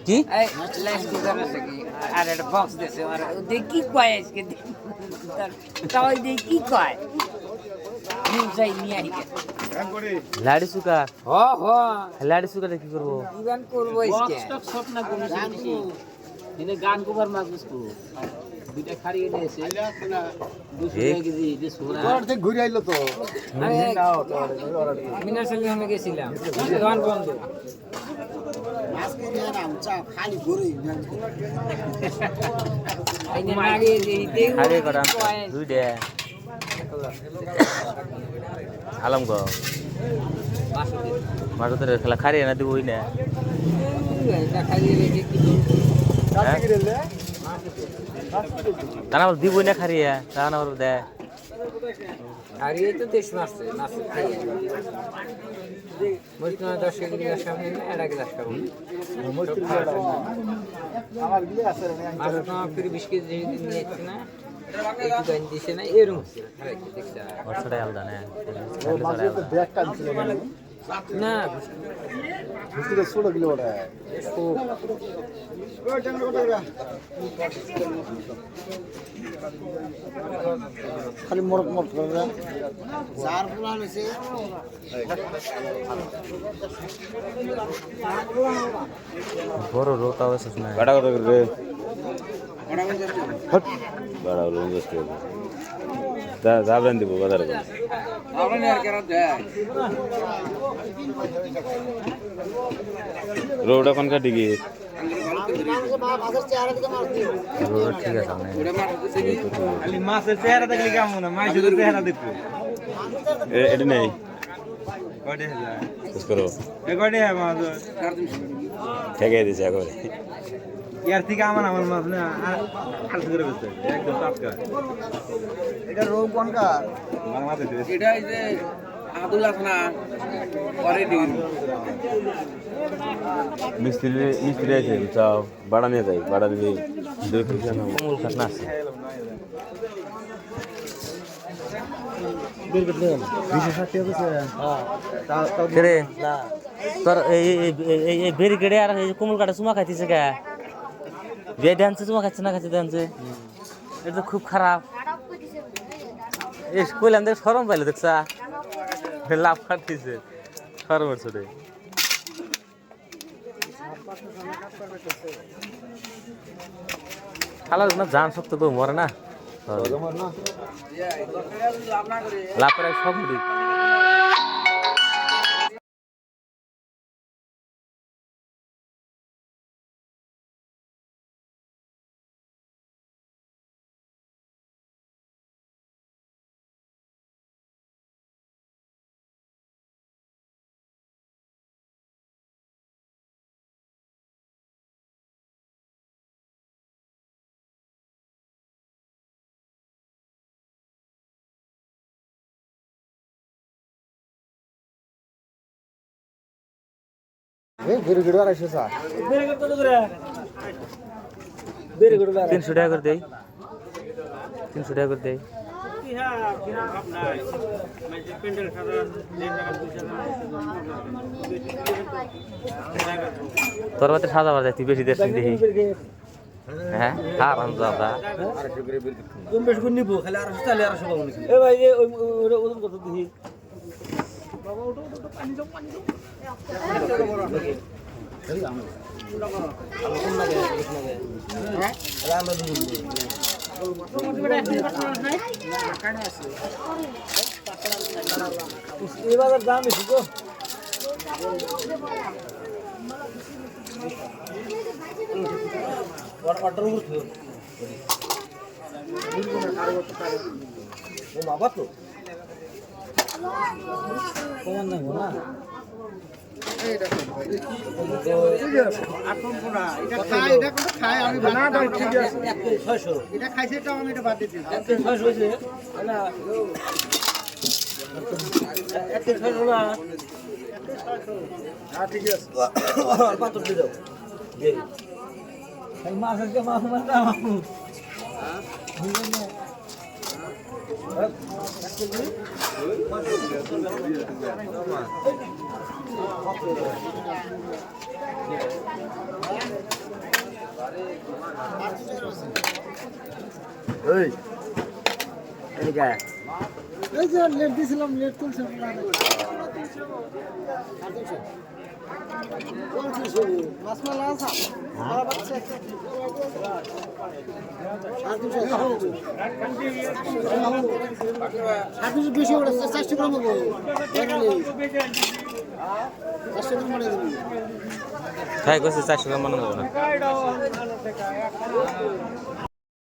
কি lines cooker আছে কি আর একটা বক্স দিয়েছে আর ওদের কি কয় আজকে তাই দিয়ে কি কয় নিউজাই নিয়ে আইকে লাড়ি সুকার হ হ লাড়ি সুকারে কি করবো ইভান করবো আজকে সব না কোনো বেশি দিনে গান কোভার মাছ বুঝবো দুইটা খাড়িয়ে দিয়েছে 200 কেজি যে সোনা ঘুরে আইলো তো মিনার সঙ্গে আমি গেছিলাম দোকান বন্ধ খালি ঘুরে আইনে লাগে দিতে খারে করা দুইটা আলম গো মাঠের খেলা খারিয়ে না দিব ওই না তা না দিব না খারিয়ে তা না দে হারিয়ে তো দেশ মারছে মাছ খাইয়ে মরিচ না 10 কেজি গ্লাস সামনে একটা গ্লাস খাবো আমার গিয়ে আছে মাছ তো ফির 20 কেজি নিয়ে যাচ্ছে না একটু গান দিছে না এরকম হচ্ছে দেখছা বর্ষাটাই আলাদা না ব্যাগ কাটছিল না বুঝতে ছোট কিলো ওটা খালি মরক মরক করে চার ফুলা হইছে বড় রোতা আছে না গাড়া কত করে হট গাড়া হলো 50 টাকা যাবেন দিব বাজারে আমরা আর কেন দেয় রোড এখন কাটি গিয়ে রোড ঠিক আছে খালি মাছের চেহারা দেখলে কেমন না মাছের চেহারা দেখবো এটি নেই কয়টা হলো বুঝ করো এ কয়টা মাছ ঠেকে দিছে একবারে ইয়ার থেকে আমার মাছ না আর করে বেঁচে একদম টাটকা এটা রোগ কোনকার আমার মাছ এটা এই যে আদুল আসনা পরে দিন মিস্ত্রি আছে চাও বাড়া নিয়ে যাই বাড়া নিয়ে দুই পয়সা নাও কমল খাটনা আছে রে তোর এই বেরিকেডে আর এই কমল কাটা চুমা খাইতেছে কে বিয়ে ডান্সে চুমা খাচ্ছে না খাচ্ছে ডান্সে এটা তো খুব খারাপ এই কইলাম দেখ সরম পাইলে দেখছা লাভ খাটিছে সরমের ছোটে খালার না জান শক্ত তো মরে না লাভ করে সব ঠিক ঘুরে ঘুরে আর এসেছে 300 টাকা করে দেই 300 টাকা করে দেই তোর বাতে সাজাবার যাই তুই বেশি দেশ দেখি হ্যাঁ আর আমরা তুমি বেশ করে নিবো খালি আর চালে আর সব বলি এ ভাই এই ওজন কত দিই বাবা ওটো পানি দাও এবার দাম বেশি গো অর্ডার করতে ও বাবা তো কমান না গো না এটা খাই আমি বানাটা ঠিক আছে 600 এটা খাইছে তো আমি এটা বাদ দিতে 600 হইছে না 600 না হ্যাঁ ঠিক আছে পাতর দিয়ে দাও দে এই মাছ আছে মাছ দাও হ্যাঁ ওই এদিকে এই যে লেট দিছিলাম লেট তুলছে মাছমালা আছে বেশি ওটা 400 গ্রাম হবে 400 গ্রাম মানে তাই কইছে 400 গ্রাম বানানো যাবে না